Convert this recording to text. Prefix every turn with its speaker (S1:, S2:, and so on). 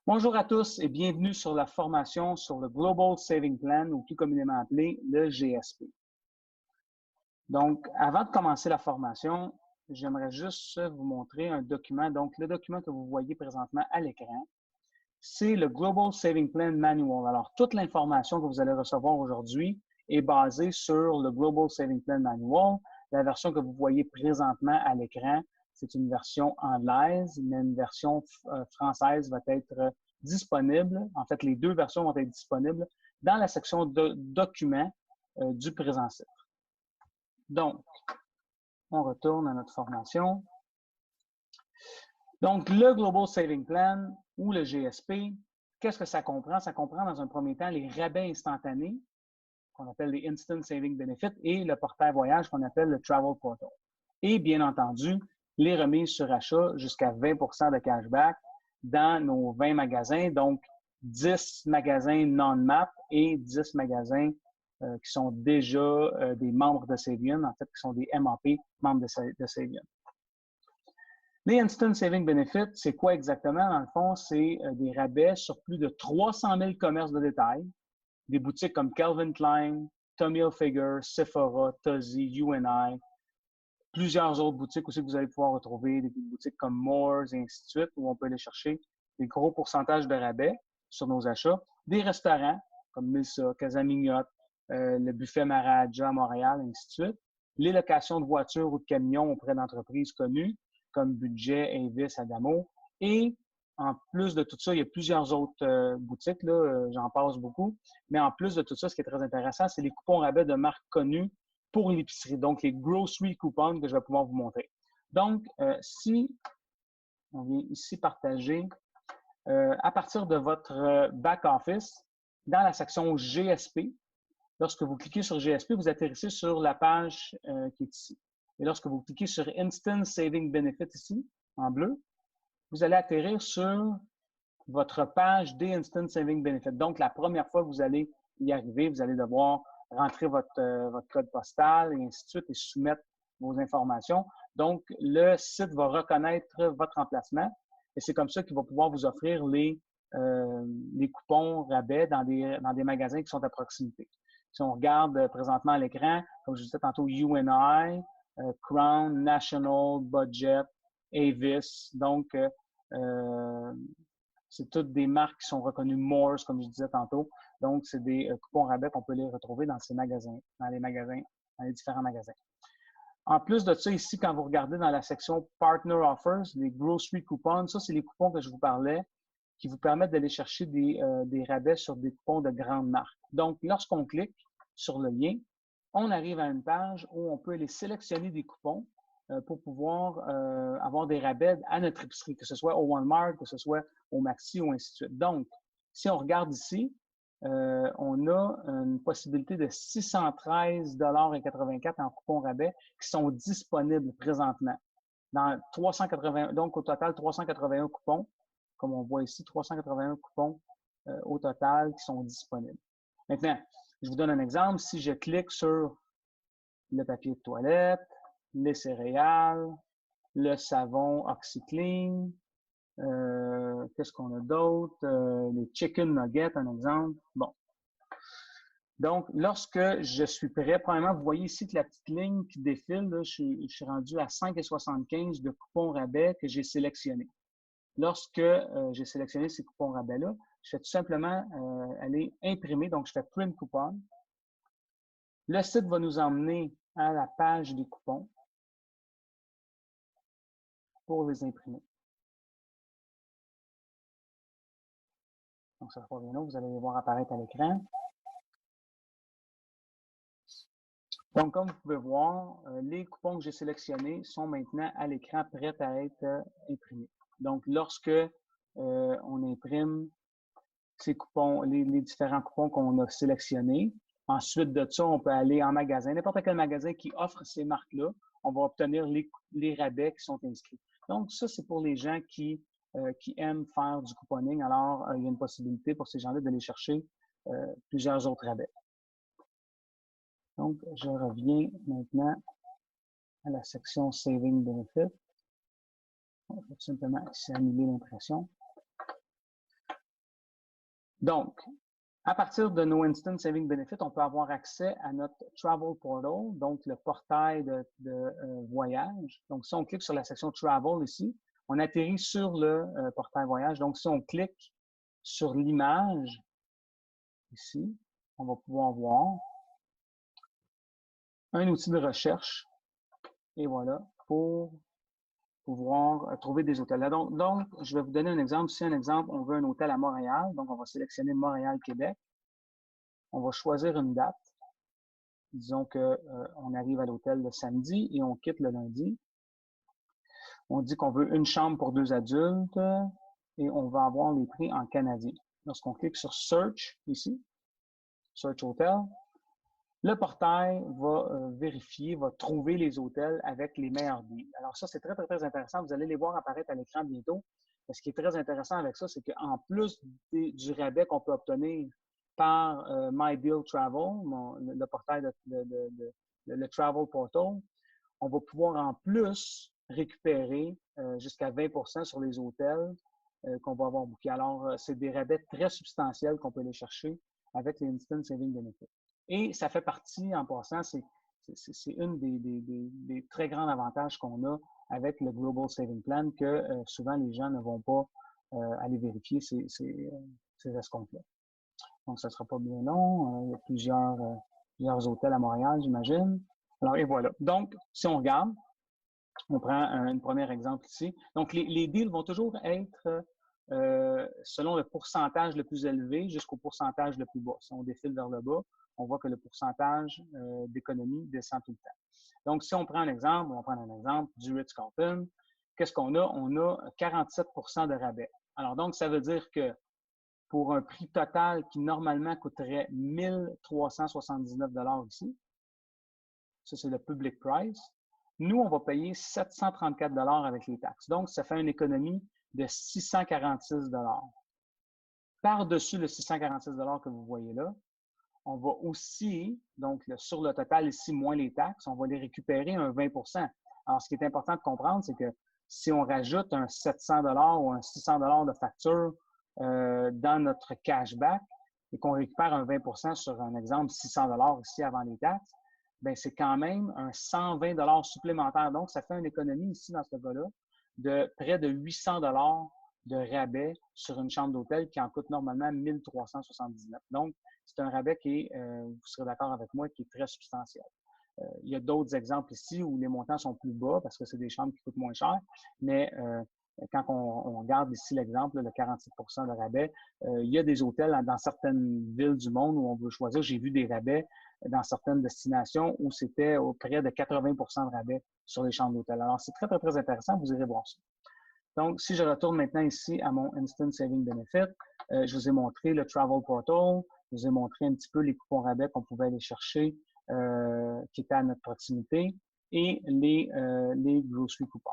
S1: Bonjour à tous et bienvenue sur la formation sur le Global Saving Plan, ou plus communément appelé le GSP. Donc, avant de commencer la formation, j'aimerais juste vous montrer un document. Donc, le document que vous voyez présentement à l'écran, c'est le Global Saving Plan Manual. Alors, toute l'information que vous allez recevoir aujourd'hui est basée sur le Global Saving Plan Manual. La version que vous voyez présentement à l'écran, c'est une version anglaise, mais une version française va être disponible. En fait, les deux versions vont être disponibles dans la section de documents du présent site. Donc, on retourne à notre formation. Donc, le Global Saving Plan ou le GSP, qu'est-ce que ça comprend? Ça comprend dans un premier temps les rabais instantanés, qu'on appelle les Instant Saving Benefits, et le portail voyage qu'on appelle le Travel Portal. Et bien entendu, les remises sur achat jusqu'à 20 de cashback dans nos 20 magasins, donc 10 magasins non-MAP et 10 magasins qui sont déjà des membres de Savion, en fait, qui sont des MAP, membres de Savion. Les Instant Saving Benefits, c'est quoi exactement? Dans le fond, c'est des rabais sur plus de 300 000 commerces de détail, des boutiques comme Calvin Klein, Tommy Hilfiger, Sephora, Tozzy, UNI, plusieurs autres boutiques aussi que vous allez pouvoir retrouver, des boutiques comme Moores et ainsi de suite, où on peut aller chercher des gros pourcentages de rabais sur nos achats, des restaurants comme Milsa, Casamignotte, le buffet Maharaja à Montréal, ainsi de suite, les locations de voitures ou de camions auprès d'entreprises connues, comme Budget, Avis, Adamo. Et en plus de tout ça, il y a plusieurs autres boutiques, là, j'en passe beaucoup. Mais en plus de tout ça, ce qui est très intéressant, c'est les coupons rabais de marques connues pour l'épicerie. Donc, les grocery coupons que je vais pouvoir vous montrer. Donc, si on vient ici partager, à partir de votre back-office, dans la section GSP, lorsque vous cliquez sur GSP, vous atterrissez sur la page qui est ici. Et lorsque vous cliquez sur Instant Saving Benefit ici, en bleu, vous allez atterrir sur votre page des Instant Saving Benefit. Donc, la première fois que vous allez y arriver, vous allez devoir rentrer votre code postal et ainsi de suite et soumettre vos informations. Donc, le site va reconnaître votre emplacement et c'est comme ça qu'il va pouvoir vous offrir les coupons rabais dans des magasins qui sont à proximité. Si on regarde présentement à l'écran, comme je disais tantôt, UNI, Crown, National, Budget, Avis. Donc, c'est toutes des marques qui sont reconnues Moores, comme je disais tantôt. Donc, c'est des coupons rabais qu'on peut les retrouver dans ces magasins, dans les différents magasins. En plus de ça, ici, quand vous regardez dans la section Partner Offers, les Grocery Coupons, ça, c'est les coupons que je vous parlais qui vous permettent d'aller chercher des rabais sur des coupons de grandes marques. Donc, lorsqu'on clique sur le lien, on arrive à une page où on peut aller sélectionner des coupons pour pouvoir avoir des rabais à notre épicerie, que ce soit au Walmart, que ce soit au Maxi ou ainsi de suite. Donc, si on regarde ici, on a une possibilité de 613,84 $ en coupons rabais qui sont disponibles présentement. Dans 380, donc au total 381 coupons, comme on voit ici, 381 coupons au total qui sont disponibles. Maintenant, je vous donne un exemple. Si je clique sur le papier de toilette, les céréales, le savon OxyClean, qu'est-ce qu'on a d'autre? Les chicken nuggets, un exemple. Bon. Donc, lorsque je suis prêt, premièrement, vous voyez ici que la petite ligne qui défile, là, je suis rendu à 5,75 de coupons rabais que j'ai sélectionnés. Lorsque j'ai sélectionné ces coupons rabais-là, je fais tout simplement aller imprimer, donc je fais Print Coupon. Le site va nous emmener à la page des coupons pour les imprimer. Donc, ça va bien là, vous allez les voir apparaître à l'écran. Donc, comme vous pouvez voir, les coupons que j'ai sélectionnés sont maintenant à l'écran prêts à être imprimés. Donc, lorsque on imprime ces coupons, les différents coupons qu'on a sélectionnés, ensuite de ça, on peut aller en magasin, n'importe quel magasin qui offre ces marques-là, on va obtenir les rabais qui sont inscrits. Donc, ça, c'est pour les gens qui aiment faire du couponing. Alors, il y a une possibilité pour ces gens-là d'aller chercher plusieurs autres rabais. Donc, je reviens maintenant à la section Saving Benefit. On va tout simplement annuler l'impression. Donc, à partir de nos Instant Saving Benefits, on peut avoir accès à notre Travel Portal, donc le portail de voyage. Donc, si on clique sur la section Travel ici, on atterrit sur le portail voyage. Donc, si on clique sur l'image, ici, on va pouvoir voir un outil de recherche, et voilà, pour pouvoir trouver des hôtels. Donc, je vais vous donner un exemple. Si un exemple, on veut un hôtel à Montréal, donc on va sélectionner Montréal-Québec. On va choisir une date. Disons qu'on arrive à l'hôtel le samedi et on quitte le lundi. On dit qu'on veut une chambre pour 2 adultes et on va avoir les prix en canadien. Lorsqu'on clique sur Search ici, Search Hotel, le portail va vérifier, va trouver les hôtels avec les meilleurs deals. Alors ça, c'est très, très, très intéressant. Vous allez les voir apparaître à l'écran bientôt. Ce qui est très intéressant avec ça, c'est qu'en plus du rabais qu'on peut obtenir par MyDeal Travel, le portail le Travel Portal, on va pouvoir en plus récupérer jusqu'à 20% sur les hôtels qu'on va avoir bookés. Alors, c'est des rabais très substantiels qu'on peut aller chercher avec les Instant Saving Benefits. Et ça fait partie, en passant, c'est une des très grands avantages qu'on a avec le Global Saving Plan que souvent les gens ne vont pas aller vérifier ces escomptes-là. Donc, ça ne sera pas bien long. Il y a plusieurs hôtels à Montréal, j'imagine. Alors, et voilà. Donc, si on regarde, on prend un premier exemple ici. Donc, les deals vont toujours être selon le pourcentage le plus élevé jusqu'au pourcentage le plus bas. Si on défile vers le bas, on voit que le pourcentage d'économie descend tout le temps. Donc, si on prend un exemple, on va prendre un exemple du Ritz-Carlton, qu'est-ce qu'on a? On a 47% de rabais. Alors, donc, ça veut dire que pour un prix total qui normalement coûterait 1 379 $ ici, ça c'est le public price, nous, on va payer 734 $ avec les taxes. Donc, ça fait une économie de 646 $. Par-dessus le 646 $ que vous voyez là, on va aussi, donc sur le total ici, moins les taxes, on va les récupérer un 20%. Alors, ce qui est important de comprendre, c'est que si on rajoute un 700 $ ou un 600 $ de facture dans notre cashback et qu'on récupère un 20% sur un exemple 600 $ ici avant les taxes, ben c'est quand même un 120 $ supplémentaire. Donc, ça fait une économie ici dans ce cas-là de près de 800 $ de rabais sur une chambre d'hôtel qui en coûte normalement 1 379. Donc, c'est un rabais qui est, vous serez d'accord avec moi, qui est très substantiel. Il y a d'autres exemples ici où les montants sont plus bas parce que c'est des chambres qui coûtent moins cher, mais quand on regarde ici l'exemple, le 47% de rabais, il y a des hôtels dans certaines villes du monde où on veut choisir. J'ai vu des rabais dans certaines destinations où c'était près de 80% de rabais sur les chambres d'hôtel. Alors, c'est très, très, très intéressant. Vous irez voir ça. Donc, si je retourne maintenant ici à mon Instant Saving Benefit, je vous ai montré le Travel Portal, je vous ai montré un petit peu les coupons rabais qu'on pouvait aller chercher qui étaient à notre proximité et les grocery coupons.